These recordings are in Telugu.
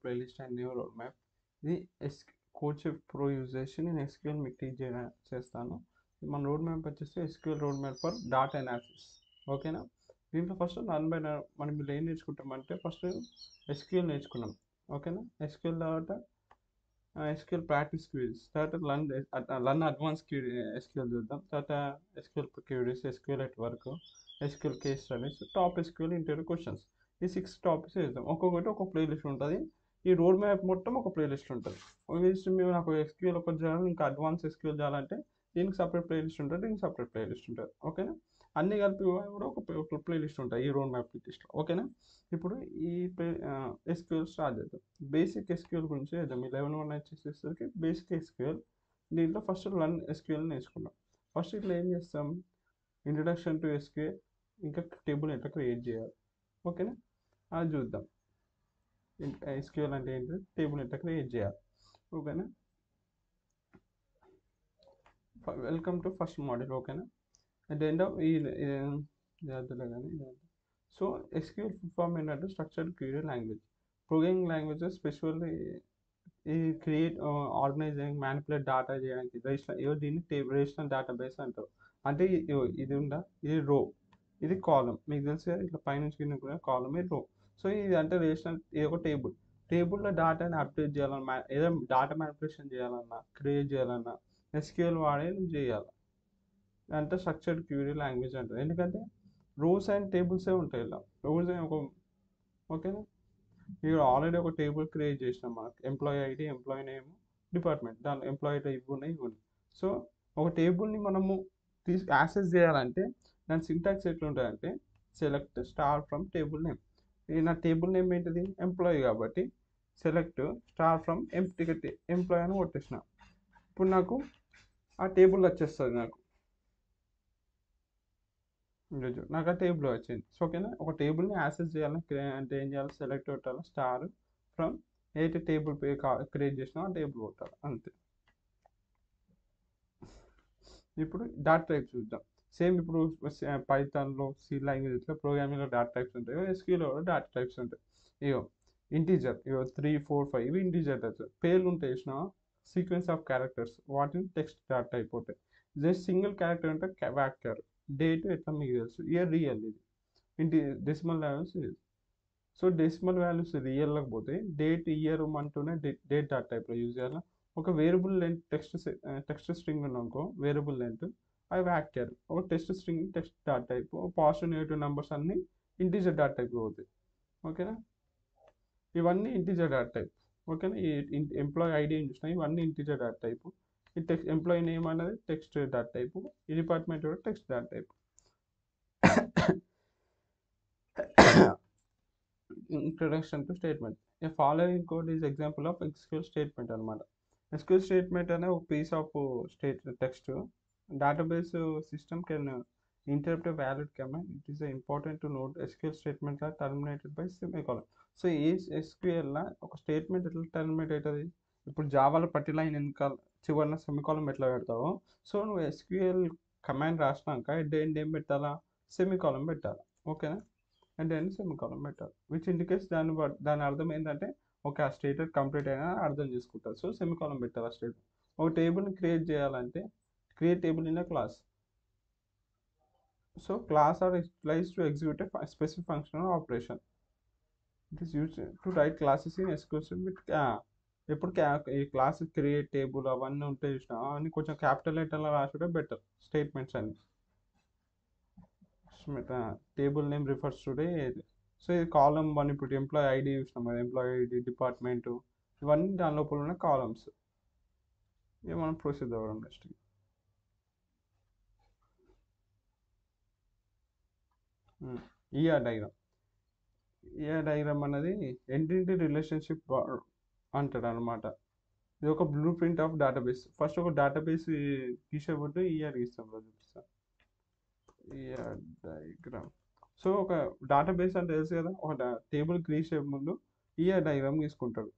Playlist and new road map. ఇది కోడ్షిఫ్ట్ ప్రో యూజ్ చేసి నేను ఎస్క్యూఎల్ మీకు టీచ్ చేస్తాను. మన రోడ్ మ్యాప్ వచ్చేసి SQL road map for data analysis. ఓకేనా? దీంట్లో ఫస్ట్ మనం ఇలా ఏం నేర్చుకుంటామంటే ఫస్ట్ ఎస్క్యూఎల్ నేర్చుకున్నాం. ఓకేనా? ఎస్క్యూఎల్ తర్వాత ఎస్క్యూఎల్ ప్రాక్టీస్ క్వీరీస్, తర్వాత లర్న్ అడ్వాన్స్ ఎస్క్యూఎల్ చూద్దాం, తర్వాత SQL queries, SQL at work, SQL case studies, top SQL interview questions. ఈ 6 టాపిక్స్ చేద్దాం. ఒక్కొక్కటి ఒక ప్లేలిస్ట్ ఉంటుంది. ఈ రోడ్ మ్యాప్ మొత్తం ఒక ప్లేలిస్ట్ ఉంటుంది. మేము నాకు ఎస్క్యూఎల్ ఒకటి చేయాలి, ఇంకా అడ్వాన్స్ ఎస్క్యూఎల్ చేయాలంటే దీనికి సపరేట్ ప్లేలిస్ట్ ఉంటుంది, దీనికి సపరేట్ ప్లేలిస్ట్ ఉంటుంది. ఓకేనా? అన్ని కలిపి కూడా ఒక ప్లేలిస్ట్ ఉంటాయి ఈ రోడ్ మ్యాప్ ప్లేలిస్ట్లో. ఓకేనా? ఇప్పుడు ఈ ఎస్క్యూఎల్ స్టార్ట్ చేద్దాం. బేసిక్ ఎస్క్యూఎల్ గురించి చేద్దాం. ఈ 11 వచ్చేసరికి బేసిక్ ఎస్క్యూఎల్. దీంట్లో ఫస్ట్ లర్న్ ఎస్క్యూఎల్ నేర్చుకున్నాం. ఫస్ట్ ఇట్లా ఏం చేస్తాం, ఇంట్రడక్షన్ టు ఎస్క్యూఎల్, ఇంకా టేబుల్ ఎట్లా క్రియేట్ చేయాలి. ఓకేనా? అది చూద్దాం. ఎస్క్యూఎల్ అంటే ఏంటి, టేబుల్ ఎట్లా క్రియేట్ చేయాలి. ఓకేనా? Welcome to first model. ఓకేనా? అట్ ద ఎండ్ ఆఫ్ ఈ జాగ్రత్తలో కానీ సో ఎస్క్యూఎల్ ఫుల్ ఫామ్ ఏంటంటే structured query language. Programming languages specially ఈ క్రియేట్, ఆర్గనైజింగ్, మ్యానిపులేట్ డేటా చేయడానికి దీన్ని రిలేషనల్ డేటాబేస్ అంటారు. అంటే ఇది ఉందా, ఇది రో, ఇది కాలం. మీకు తెలిసి ఇట్లా పైనుంచి కింద కూడా కాలం, ఇది రో. సో ఇది అంటే రిలేషనల్, ఇది ఒక టేబుల్లో డేటాని అప్డేట్ చేయాలన్నా, ఏదైనా డేటా మ్యానిపులేషన్ చేయాలన్నా, క్రియేట్ చేయాలన్నా ఎస్క్యూఎల్ వాడే చేయాలి. అంటే స్ట్రక్చర్డ్ క్వెరీ లాంగ్వేజ్ అంటారు. ఎందుకంటే రోస్ అండ్ టేబుల్సే ఉంటాయి ఇలా. రోస్ ఒక ఓకేనా, ఇక్కడ ఆల్రెడీ ఒక టేబుల్ క్రియేట్ చేసినాం మనకు. Employee ID, employee name, department, దాని ఎంప్లాయీ ఇవి ఉన్నాయి. సో ఒక టేబుల్ని మనము యాక్సెస్ చేయాలంటే దాని సింటాక్స్ ఎట్లుంటుందంటే select star from table name. నా టేబుల్ నేమ్ ఏంటిది, ఎంప్లాయీ, కాబట్టి సెలెక్ట్ స్టార్ ఫ్రమ్ ఎంప్లాయీ అని కొట్టేసిన. ఇప్పుడు నాకు ఆ టేబుల్ వచ్చేస్తుంది. నాకు ఆ టేబుల్ వచ్చింది. సో ఓకేనా, ఒక టేబుల్ని యాక్సెస్ చేయాలని అంటే ఏం చేయాలి, సెలెక్ట్ కొట్టాలి, స్టార్ ఫ్రమ్ ఏదైతే టేబుల్ క్రియేట్ చేసినా ఆ టేబుల్ కొట్టాలి, అంతే. ఇప్పుడు డాటా టైప్స్ చూద్దాం. సేమ్ ఇప్పుడు పైథాన్లో, సి లాంగ్వేజ్లో, ప్రోగ్రామింగ్లో డాటా టైప్స్ ఉంటాయి, ఎస్క్యూఎల్లో కూడా డాటా టైప్స్ ఉంటాయి. ఇంటీజర్ 3, 4, 5 ఇవి ఇంటీజర్ టైప్స్. పేర్లు ఉంటాయి చూసిన, సీక్వెన్స్ ఆఫ్ క్యారెక్టర్స్, వాటిని టెక్స్ట్ డాటా టైప్ ఉంటాయి. జస్ట్ సింగిల్ క్యారెక్టర్ అంటే వ్యాక్టర్. డేట్ ఎట్లా మీకు తెలుసు, ఇయర్ రియల్, ఇది డెసిమల్ వాల్యూస్ ఇది. సో డెసిమల్ వాల్యూస్ రియల్లోకి పోతే డేట్, ఇయర్, మంత్నే డేట్ డాటా టైప్లో యూజ్ చేయాలి. ఒక వేరియబుల్ లెంత్ టెక్స్ట్ స్ట్రింగ్ ఉన్నాకో వేరియబుల్ లెంత్, అవి వ్యాక్టర్. ఒక text string text data type, positive negative numbers అన్ని ఇంటీజర్ డాటా టైప్ పోతాయి. ఓకేనా? ఇవన్నీ ఇంటీజర్ డాటా టైప్. ఓకేనా? ఈ ఎంప్లాయీ ఐడి ఏం చూసినా ఇవన్నీ ఇంటీజర్ డాటా టైప్. ఈ ఎంప్లాయీ నేమ్ అనేది టెక్స్ట్ డాటా టైప్, ఈ డిపార్ట్మెంట్ కూడా text data type. Introduction to statement. A following code is example of SQL statement అనమాట. ఎస్క్యూఎల్ స్టేట్మెంట్ అనే ఒక piece of text. Database system can interrupt a valid command. It is important to note SQL statements are terminated by semicolon. So ఈ ఎస్క్యూఎల్లో ఒక స్టేట్మెంట్ ఎట్లా టర్మినేట్ అవుతుంది, ఇప్పుడు జావాలో ప్రతి లైన్ వెనకాల చివరిన సెమికాలం ఎట్లా పెడతావో, సో నువ్వు ఎస్క్యూఎల్ కమాండ్ రాసినాక ఎట్ ఎండ్ ఏం పెట్టాలా, సెమికాలం పెట్టాలి. ఓకేనా? అండ్ ఎండ్ సెమికాలం పెట్టాలి. విచ్ ఇండికేట్స్ దాని అర్థం ఏంటంటే ఓకే ఆ స్టేట్మెంట్ కంప్లీట్ అయినా అర్థం చేసుకుంటారు. సో సెమికాలం పెట్టాలి ఆ స్టేట్మెంట్. ఒక టేబుల్ని క్రియేట్ చేయాలంటే create table in a class. So class are utilized to execute a specific functional operation. It is used to write classes in SQL with ఎప్పుడు ఈ క్లాస్ క్రియేట్ టేబుల్ అవన్నీ ఉంటాయి చూసినా, అవన్నీ కొంచెం క్యాపిటల్ లెటర్లో రాసుకుంటే బెటర్. స్టేట్మెంట్స్ అన్ని table name refers today. So ఇది కాలమ్ 1. ఇప్పుడు ఎంప్లాయీ ఐడి చూసినాం కదా, ఎంప్లాయీ ఐడి, డిపార్ట్మెంట్, ఇవన్నీ దాని లోపల ఉన్న కాలమ్స్. ఇవి మనం ప్రొసీడ్ అవ్వడం next. ER diagram. ER diagram అనేది ఎంటిటీ రిలేషన్షిప్ అంటాడు అనమాట. ఇది ఒక blueprint of database. First ఒక డేటాబేస్ గీసేబట్టు ఈఆర్ గీస్తాం, చూపిస్తాం. ER diagram. సో ఒక డేటాబేస్ అంటే తెలుసు కదా, ఒక టేబుల్ గీసే ముందు ఈఆర్ డయాగ్రామ్ గీసుకుంటాడు.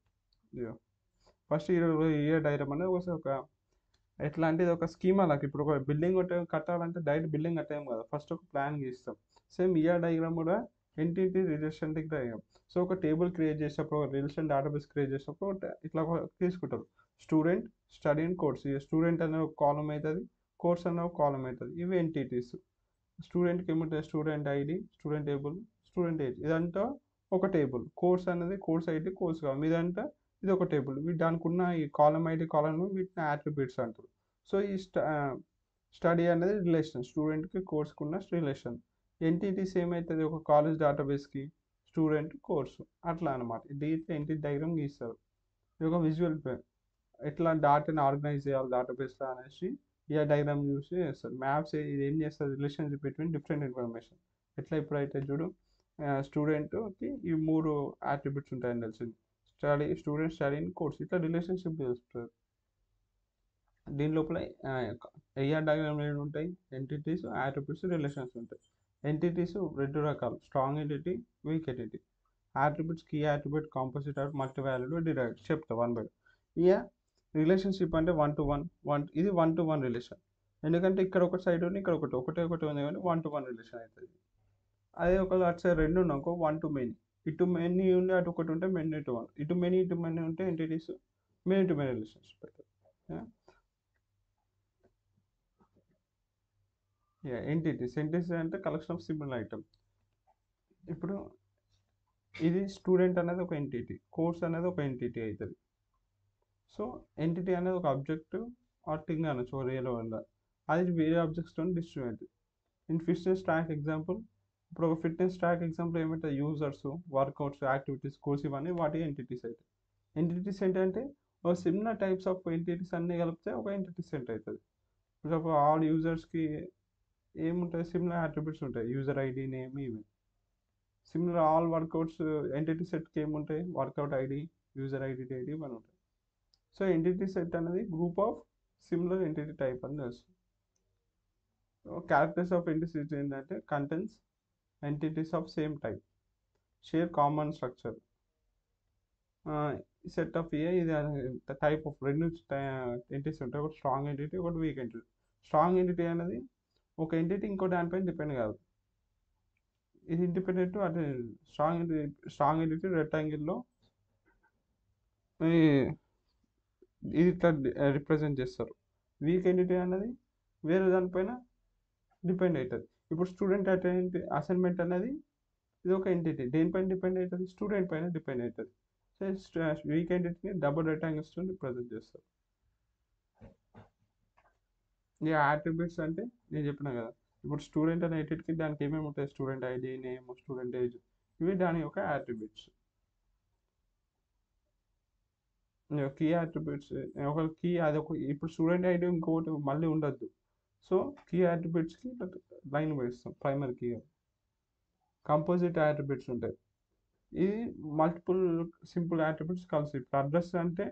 ఫస్ట్ ఈఆర్ డయాగ్రామ్ అనేది ఒక ఎట్లా అంటే ఇది ఒక స్కీమా లాగా. ఇప్పుడు ఒక బిల్డింగ్ కట్టాలంటే డైరెక్ట్ బిల్డింగ్ కట్టాము కదా, ఫస్ట్ ఒక ప్లాన్ గీస్తాం. సేమ్ ఈఆర్ డయాగ్రామ్ కూడా ఎంటిటీ రిలేషనల్ డయాగ్రామ్. సో ఒక టేబుల్ క్రియేట్ చేసినప్పుడు, ఒక రిలేషన్ డేటాబేస్ క్రియేట్ చేసినప్పుడు ఇట్లా తీసుకుంటారు. Student, study and course. ఇక స్టూడెంట్ అనే ఒక కాలం అవుతుంది, కోర్స్ అనే ఒక కాలం అవుతుంది. ఇవి ఎంటిటీస్. స్టూడెంట్కి ఏముంటుంది? Student ID, student table, student age, ఇదంతా ఒక టేబుల్. కోర్స్ అనేది కోర్స్ ఐడి, కోర్స్ కాలం, ఇదంతా ఇది ఒక టేబుల్. దానికి ఉన్న ఈ కాలం ఐడి, కాలం వీటిని యాట్రిబ్యూట్స్ అంటారు. సో ఈ స్టడీ అనేది రిలేషన్, స్టూడెంట్కి కోర్స్కి ఉన్న రిలేషన్. ఎంటిటీస్ ఏమవుతుంది? ఒక కాలేజ్ డేటాబేస్కి స్టూడెంట్, కోర్సు, అట్లా అనమాట. దీంట్లో ఎంటిటీ డయాగ్రామ్ గీస్తారు. ఇది ఒక విజువల్ ఎట్లా డాటాని ఆర్గనైజ్ చేయాలి డేటాబేస్లో అనేసి ఈ డయాగ్రామ్ యూస్ చేస్తారు. మ్యాప్స్ ఇది ఏం చేస్తుంది? Relationship between different information. ఎట్లా ఇప్పుడైతే చూడు, స్టూడెంట్కి ఈ 3 యాట్రిబ్యూట్స్ ఉంటాయని తెలిసింది. స్టూడెంట్, స్టడీ అండ్ కోర్స్, ఇట్లా రిలేషన్షిప్ తెలుస్తుంది. దీని లోపల ఏఆర్ డయాగ్రామ్ ఏమి ఉంటాయి? ఎంటిటీస్, యాట్రిబ్యూట్స్, రిలేషన్స్ ఉంటాయి. ఎంటిటీస్ 2 రకాలు: strong entity, weak entity. Attributes key attribute, composite attribute, multi valued, derived చెప్తా వన్ బై. ఇక రిలేషన్షిప్ అంటే 1 to 1, ఇది 1 to 1 రిలేషన్. ఎందుకంటే ఇక్కడ ఒక సైడ్ ఉంది, ఇక్కడ ఒకటి ఉంది, కానీ 1 to 1 రిలేషన్ అవుతుంది. అదే ఒక అటు సైడ్ 2 ఉన్నాకో 1 to many. ఇటు మెనీ ఉండి అటు ఒకటి ఉంటే మెనీ టు 1. ఇటు మెనీ ఉంటే entities many to many relationship అవుతుంది. ఎంటిటీస్ అంటే కలెక్షన్ ఆఫ్ సిమిలర్ ఐటమ్. ఇప్పుడు ఇది స్టూడెంట్ అనేది ఒక ఎంటిటీ, కోర్స్ అనేది ఒక ఎంటిటీ అవుతుంది. సో ఎంటిటీ అనేది ఒక ఆబ్జెక్ట్ ఆర్ థింగ్ అనొచ్చు రియల్ వరల్డ్. అది వేరే ఆబ్జెక్ట్స్తో డిస్ట్రిబ్యూట్ అవుతుంది. ఇన్ ఫిట్నెస్ ట్రాక్ ఎగ్జాంపుల్, ఇప్పుడు ఒక ఫిట్నెస్ ట్రాక్ ఎగ్జాంపుల్ ఏమంటుంది? యూజర్స్, వర్కౌట్స్, యాక్టివిటీస్, కోర్స్, ఇవన్నీ వాటి ఎంటిటీస్ అవుతాయి. ఎంటిటీస్ ఏంటంటే ఒక సిమిలర్ టైప్స్ ఆఫ్ ఎంటిటీస్ అన్నీ కలిపితే ఒక ఎంటిటీ సెట్ అవుతుంది. ఇప్పుడు ఆల్ యూజర్స్కి ఏముంటుంది? సిమిలర్ అట్రిబ్యూట్స్ ఉంటాయి, యూజర్ ఐడి, నేమ్, ఇవి. సిమిలర్ ఆల్ వర్కౌట్స్ ఎంటిటీ సెట్కి ఏముంటాయి? Workout ID, user ID, date, ఇవన్నీ ఉంటాయి. సో ఎంటిటీ సెట్ అనేది group of similar entity type అని తెలుసు. క్యారెక్టర్స్ ఆఫ్ ఎంటిటీ ఏంటంటే contents entities of same type, share common structure. Set of a ఇది టైప్ ఆఫ్ 2 ఎంటిటీస్ ఉంటాయి, ఒకటి స్ట్రాంగ్ ఎంటిటీ, ఒకటి వీక్ ఎంటిటీ. స్ట్రాంగ్ ఎంటిటీ అనేది ఒక ఎంటిటీ ఇంకో దానిపైన డిపెండ్ కాదు, ఇది ఇండిపెండెంట్. అదే స్ట్రాంగ్ ఎంటిటీ రెక్టాంగిల్లో ఇది ఇట్లా రిప్రజెంట్ చేస్తారు. వీక్ ఎంటిటీ అనేది వేరే దానిపైన డిపెండ్ అవుతుంది. ఇప్పుడు స్టూడెంట్ అసైన్మెంట్ అనేది ఇది ఒక ఎంటిటీ, దేనిపైన డిపెండ్ అవుతుంది? స్టూడెంట్ పైన డిపెండ్ అవుతుంది. సో వీక్ ఎంటిటీని డబుల్ రెక్టాంగిల్స్తో రిప్రజెంట్ చేస్తారు. ఈ యాట్రిబ్యూట్స్ అంటే నేను చెప్పిన కదా, ఇప్పుడు స్టూడెంట్ అనే ఎంటిటీకి దానికి ఏమేమి ఉంటాయి? Student ID, name, student age, ఇవి దాని యొక్క యాట్రిబ్యూట్స్. కీ యాట్రిబ్యూట్స్ ఒక కీ, అది ఒక, ఇప్పుడు స్టూడెంట్ ఐడి ఇంకోటి మళ్ళీ ఉండద్దు. సో కీ యాట్రిబ్యూట్స్కి లైన్ వేస్తాం, ప్రైమరీ కీ. కంపోజిట్ యాట్రిబ్యూట్స్ ఉంటాయి, ఇది మల్టిపుల్ సింపుల్ యాట్రిబ్యూట్స్ కలిసి. ఇప్పుడు అడ్రస్ అంటే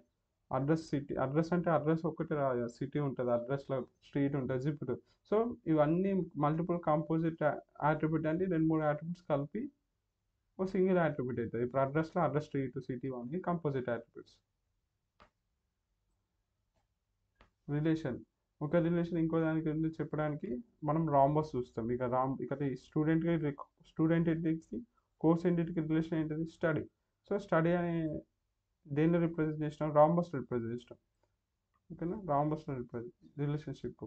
అడ్రస్, సిటీ, అడ్రస్ అంటే అడ్రస్ ఒకటి రాదు, సిటీ ఉంటుంది, అడ్రస్లో స్ట్రీట్ ఉంటుంది, జిప్ ఉంటుంది. సో ఇవన్నీ మల్టిపుల్ కంపోజిట్ యాట్రిబ్యూట్ అంటే 2-3 యాట్రిబ్యూట్స్ కలిపి ఒక సింగిల్ యాట్రిబ్యూట్ అవుతుంది. ఇప్పుడు అడ్రస్లో అడ్రస్, స్ట్రీట్, సిటీ, ఇవన్నీ కంపోజిట్ యాట్రిబ్యూట్స్. రిలేషన్, ఒక రిలేషన్ ఇంకో దానికి గురించి చెప్పడానికి మనం రాంబస్ చూస్తాం. ఇక్కడ స్టూడెంట్ ఎంటిటీకి, కోర్స్ ఎంటిటీకి రిలేషన్ ఏంటిది? స్టడీ. సో స్టడీ అనే దేన్ని రిప్రజెంట్ చేసినాం? రాంబస్ రిప్రజెంట్ చేసినాం. ఓకేనా? Rhombus relationship.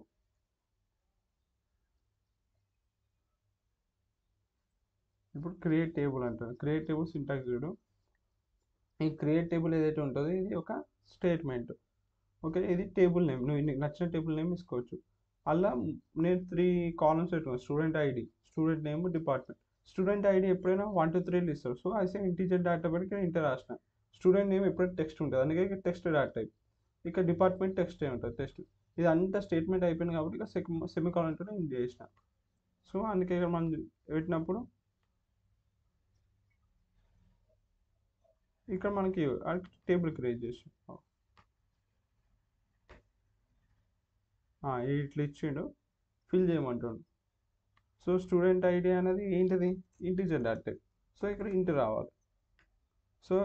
ఇప్పుడు క్రియేట్ టేబుల్ అంటారు. క్రియేట్ టేబుల్ సింటాక్స్ చూడు. ఈ క్రియేట్ టేబుల్ ఏదైతే ఉంటుందో ఇది ఒక స్టేట్మెంట్. ఓకే, ఇది టేబుల్ నేమ్, నువ్వు నీకు నచ్చిన టేబుల్ నేమ్ తీసుకోవచ్చు. అలా నేను 3 కాలమ్స్ పెట్టుకున్నాను: student ID, student name, department. Student ID ఎప్పుడైనా 1 to 3 ఇస్తారు. సో అయితే ఇంటీజర్ డేటా పెట్టి ఇంటర్ రాసిన. స్టూడెంట్ నేమ్ ఎప్పుడైనా టెక్స్ట్ ఉంటుంది, అందుకే ఇక్కడ టెక్స్ట్ డేటా టైప్. ఇక డిపార్ట్మెంట్ టెక్స్ట్ ఉంటుంది, టెక్స్ట్. ఇది అంతా స్టేట్మెంట్ అయిపోయింది కాబట్టి ఇక సెమికాలన్తో ఇంట్ చేసిన. సో అందుకే ఇక్కడ మనం పెట్టినప్పుడు ఇక్కడ మనకి టేబుల్ క్రియేట్ చేసి ఇట్లా ఇచ్చిండు, ఫిల్ చేయమంటుండు. సో స్టూడెంట్ ఐడి అనేది ఏంటిది? Integer data type. సో ఇక్కడ ఇంట్ రావాలి. సో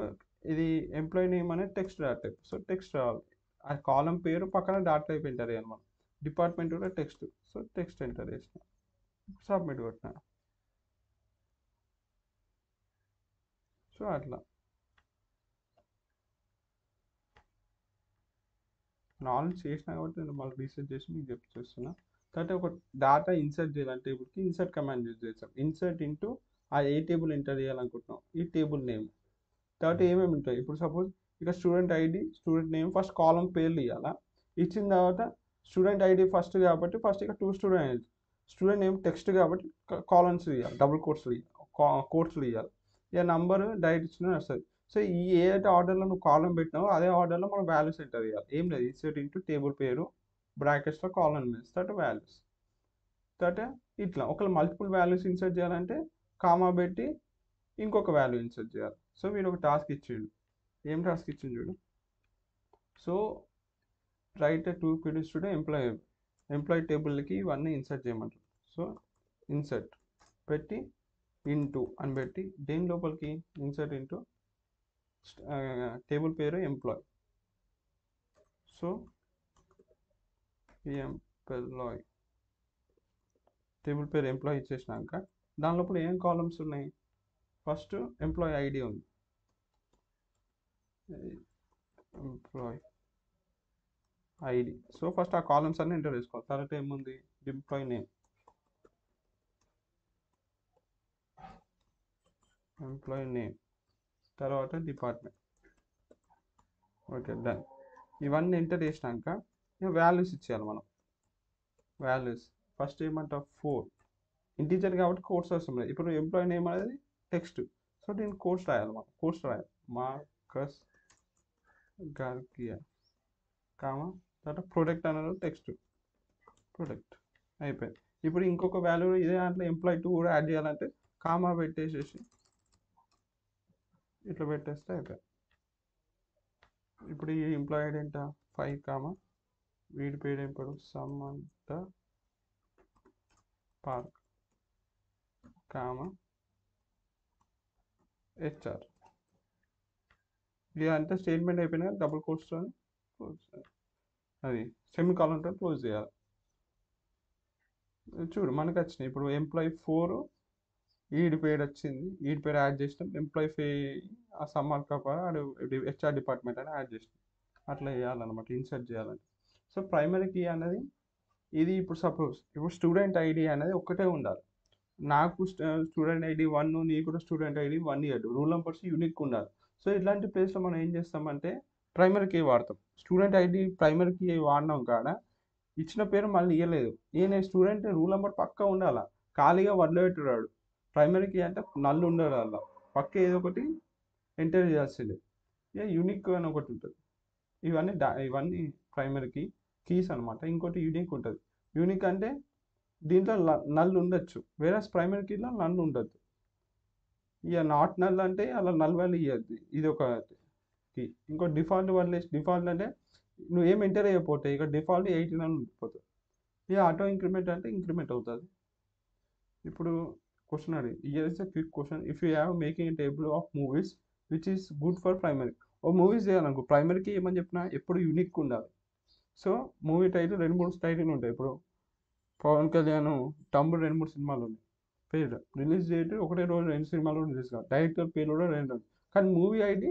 ఇది ఎంప్లాయీ నేమ్ అనేది text data type. So text రావాలి. ఆ కాలం పేరు పక్కన డేటా టైప్ ఎంటర్ చేయాలి మనం. డిపార్ట్మెంట్ కూడా టెక్స్ట్, సో టెక్స్ట్ ఎంటర్ చేసిన, సబ్మిట్ కొట్టిన. సో అట్లా నాలెడ్జ్ చేసినా కాబట్టి నేను మళ్ళీ రీసెర్చ్ చేసి మీకు చెప్తున్నా. కాబట్టి ఒక డేటా ఇన్సర్ట్ చేయాలంటే టేబుల్కి ఇన్సర్ట్ కమాండ్ యూజ్ చేస్తాం. ఇన్సర్ట్ ఇంటూ ఆ ఏ టేబుల్ ఎంటర్ చేయాలనుకుంటున్నాం ఈ టేబుల్ నేమ్. కాబట్టి ఏమేమి ఉంటాయి ఇప్పుడు సపోజ్ ఇక student ID student name first కాలం పేర్లు ఇవ్వాలా. ఇచ్చిన తర్వాత స్టూడెంట్ ఐడి ఫస్ట్ కాబట్టి ఫస్ట్ ఇక 2 స్టూడెంట్ స్టూడెంట్ నేమ్ టెక్స్ట్ కాబట్టి కాలమ్స్ ఇవ్వాలి, డబుల్ కోట్స్లు ఇవ్వాలి. ఇక నంబర్ డైరెక్ట్ ఇచ్చిన వస్తుంది. సో ఈ ఏ అయితే ఆర్డర్లో నువ్వు కాలం పెట్టినావో అదే ఆర్డర్లో మనం వాల్యూస్ ఎంటర్ చేయాలి. ఏం లేదు ఇన్సర్ట్ ఇంటూ టేబుల్ పేరు బ్రాకెట్స్లో కాలం మీన్స్ తర్వాత వాల్యూస్. తర్వాత ఇట్లా ఒకవేళ మల్టిపుల్ వాల్యూస్ ఇన్సర్ట్ చేయాలంటే కామా పెట్టి ఇంకొక వాల్యూ ఇన్సర్ట్ చేయాలి. సో వీడు ఒక టాస్క్ ఇచ్చిండు. ఏం టాస్క్ ఇచ్చింది చూడు. So write 2 queries to employee టేబుల్కి ఇవన్నీ ఇన్సర్ట్ చేయమంటారు. సో ఇన్సర్ట్ పెట్టి ఇంటూ అని పెట్టి దేని లోపలికి ఇన్సర్ట్ ఇంటూ టేబుల్ పేరు ఎంప్లాయ్. సో ఎంప్లాయ్ టేబుల్ పేరు ఎంప్లాయ్ ఇచ్చేసినాక దాని లోపల ఏం కాలమ్స్ ఉన్నాయి. ఫస్ట్ ఎంప్లాయీ ఐడి ఉంది, ఎంప్లాయ్ ఐడి. సో ఫస్ట్ ఆ కాలమ్స్ అన్ని ఎంటర్ చేసుకోవాలి. తర్వాత ఏముంది ఎంప్లాయీ నేమ్, తర్వాత డిపార్ట్మెంట్. Okay done. ఇవన్నీ ఎంటర్ చేసినాక వాల్యూస్ ఇచ్చేయాలి మనం. వాల్యూస్ ఫస్ట్ ఏమంటావు 4 ఇంటీజర్ కాబట్టి కోడ్స్ వస్తుంది. ఇప్పుడు ఎంప్లాయీ నేమ్ అనేది టెక్స్ట్. సో దీనికి కోడ్స్ రాయాలి, మనం కోడ్స్ రాయాలి. మార్కస్ గార్కియా కామా తర్వాత ప్రొడక్ట్ అనేది టెక్స్ట్ ప్రొడక్ట్ అయిపోయింది. ఇప్పుడు ఇంకొక వాల్యూ ఇదే దాంట్లో ఎంప్లాయీ 2 కూడా యాడ్ చేయాలంటే కామా పెట్టేసేసి ఇట్లా పెట్టేస్తే అయిపోయింది. ఇప్పుడు ఈ ఎంప్లాయీ ఐడి ఎంత 5 కామా వీడి పేరు ఏం పేరు సమంత పార్క్ కామా హెచ్ఆర్. ఇది అంతా స్టేట్మెంట్ అయిపోయినా డబుల్ కోట్స్తో క్లోజ్ అది సెమీ కాలన్తో క్లోజ్ చేయాలి. చూడు మనకు వచ్చినాయి. ఇప్పుడు ఎంప్లాయీ 4 ఈడి పేరు వచ్చింది, ఈడి పేరు యాడ్ చేసినాం. ఎంప్లాయీ ఆ సమ్మర్ కాపాడు హెచ్ఆర్ డిపార్ట్మెంట్ అని యాడ్ చేసినాం. అట్లా చేయాలన్నమాట ఇన్సర్ట్ చేయాలంటే. సో ప్రైమరీ కీ అనేది ఇది. ఇప్పుడు సపోజ్ ఇప్పుడు స్టూడెంట్ ఐడి అనేది ఒక్కటే ఉండాలి. నాకు స్టూడెంట్ ఐడి 1, నీకు కూడా student ID 1 year rule numbers unique ఉండాలి. సో ఇట్లాంటి ప్లేస్లో మనం ఏం చేస్తామంటే ప్రైమరీ కీ వాడతాం. స్టూడెంట్ ఐడి ప్రైమరీ కీ వాడినాం కాడ ఇచ్చిన పేరు మళ్ళీ ఇవ్వలేదు. ఈయన స్టూడెంట్ రూల్ నెంబర్ పక్కా ఉండాలా, ఖాళీగా వదిలిపెట్టురాడు. ప్రైమరీ కీ అంటే నల్లు ఉండదు, అలా పక్క ఏదో ఒకటి ఎంటర్ చేయాల్సిందే. ఇక యూనిక్ అని ఒకటి ఉంటుంది. ఇవన్నీ ప్రైమరీకి కీస్ అనమాట. ఇంకోటి యూనిక్ ఉంటుంది. యూనిక్ అంటే దీంట్లో నల్ ఉండొచ్చు, వేరే ప్రైమరీ కీలో నల్ ఉండదు. ఇక నాట్ నల్ అంటే అలా నల్ వాల్యూ ఇవ్వద్దు. ఇది ఒక కీ. ఇంకో డిఫాల్ట్ వాల్యూ. డిఫాల్ట్ అంటే నువ్వు ఏం ఎంటర్ అయిపోతే ఇక డిఫాల్ట్ 18 అని ఉండిపోతుంది. ఇక ఆటో ఇంక్రిమెంట్ అంటే ఇంక్రిమెంట్ అవుతుంది. ఇప్పుడు క్వశ్చన్ అడిగి here is a quick question. If you have making table of movies which is good for primary. ఓ మూవీస్ చేయాలనుకో ప్రైమరీకి ఏమని చెప్పినా ఎప్పుడు యూనిక్ ఉండాలి. సో మూవీ టైటిల్ 2-3 టైటిల్ ఉంటాయి. ఇప్పుడు పవన్ కళ్యాణ్ తమ్ముడు 2-3 సినిమాలు ఉన్నాయి. పేరు రిలీజ్ డేట్ ఒకటే రోజు 2 సినిమాలు రిలీజ్ కాదు. డైరెక్టర్ పేరు కూడా 2, కానీ మూవీ ఐడి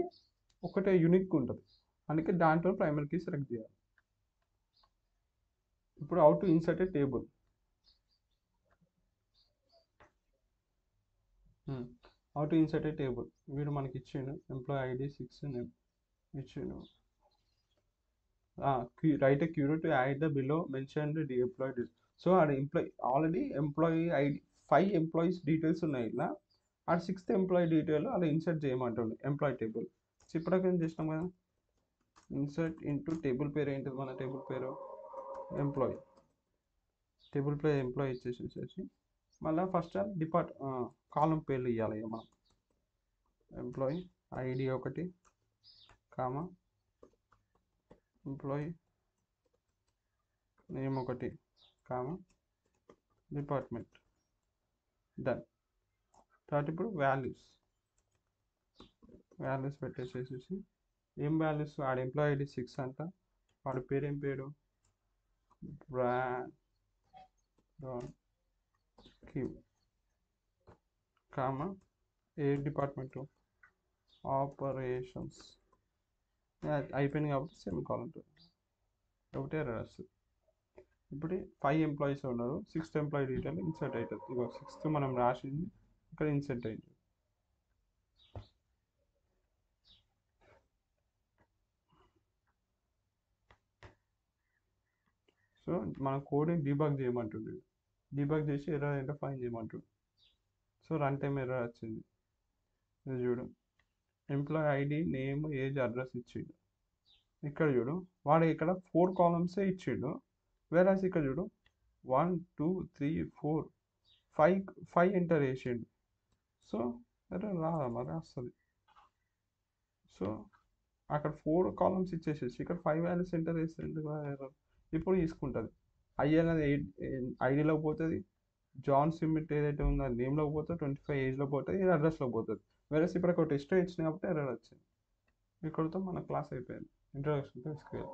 ఒకటే యూనిక్ ఉంటుంది. అందుకే దాంట్లో ప్రైమరీ కీ సెలెక్ట్ చేయాలి. ఇప్పుడు how to insert a table. How to insert a table. వీడు మనకి ఇచ్చిండు ఎంప్లాయీ ఐడి 6 నేమ్ ఇచ్చిండు. Write a query to add the below mention the employee. So ఆడ already employee ID 5 employees details ఉన్నాయి. ఇలా ఆడ 6th ఎంప్లాయీ డీటెయిల్ అలా ఇన్సర్ట్ చేయమంటుంది ఎంప్లాయీ టేబుల్. ఇప్పటికే ఏం చేసినాం కదా, ఇన్సర్ట్ ఇంటూ టేబుల్ పేరు ఏంటిది, మన టేబుల్ పేరు ఎంప్లాయీ. టేబుల్ పేరు ఎంప్లాయీ ఇచ్చేసేసి మళ్ళీ ఫస్ట్ కాలం పేర్లు ఇవ్వాలి. ఇక మనం ఎంప్లాయీ ఐడి ఒకటి కామా ఎంప్లాయీ నేమ్ ఒకటి కామా డిపార్ట్మెంట్. డన్. తర్వాత ఇప్పుడు వాల్యూస్ పెట్టేసేసి ఏం వాల్యూస్ ఆడ ఎంప్లాయీ ఐడి 6 అంట, వాడి పేరు ఏం పేరు క్యూ కామా ఏ డిపార్ట్మెంటు ఆపరేషన్స్ అయిపోయింది కాబట్టి సెమికాలన్ ఒకటే ఎర్రర్ వస్తుంది. ఇప్పుడు 5 ఎంప్లాయీస్ ఉన్నారు, 6th ఎంప్లాయీ డీటెయిల్ ఇన్సర్ట్ అవుతుంది. ఇగో 6th మనం రాసింది ఇక్కడ ఇన్సర్ట్ అయింది. సో మన కోడ్ని డీబగ్ చేయమంటుంది, డీబగ్ చేసి ఎర్రర్ ఏంటో ఫైండ్ చేయమంటుంది. సో రన్ టైం ఎర్రర్ వచ్చింది. ఇది చూడు, employee ID, name, age, address ఇచ్చిండు. ఇక్కడ చూడు వాడు ఇక్కడ 4 కాలమ్సే ఇచ్చిండు, వేరేస్ ఇక్కడ చూడు 1 2 3 4 5 ఎంటర్ చేసిండు. సో ఎర్రర్ రాదా మరి వస్తుంది. సో అక్కడ 4 కాలమ్స్ ఇచ్చేసేసి ఇక్కడ 5 వాల్యూస్ ఎంటర్ చేస్తే ఎందుకు ఎర్రర్? ఇప్పుడు తీసుకుంటుంది. ఐ అనేది ఐడిలోకి పోతుంది, జాన్ స్మిత్ ఏదైతే ఉందో అది నేమ్లోకి పోతుంది, 25 ఏజ్లో పోతుంది, ఇది అడ్రస్లోకి పోతుంది. వేరే ఇప్పుడు ఒక టెస్ట్ ఇచ్చింది కాబట్టి ఎర్రర్ వచ్చింది. ఇక్కడితో మన క్లాస్ అయిపోయింది. Introduction to SQL.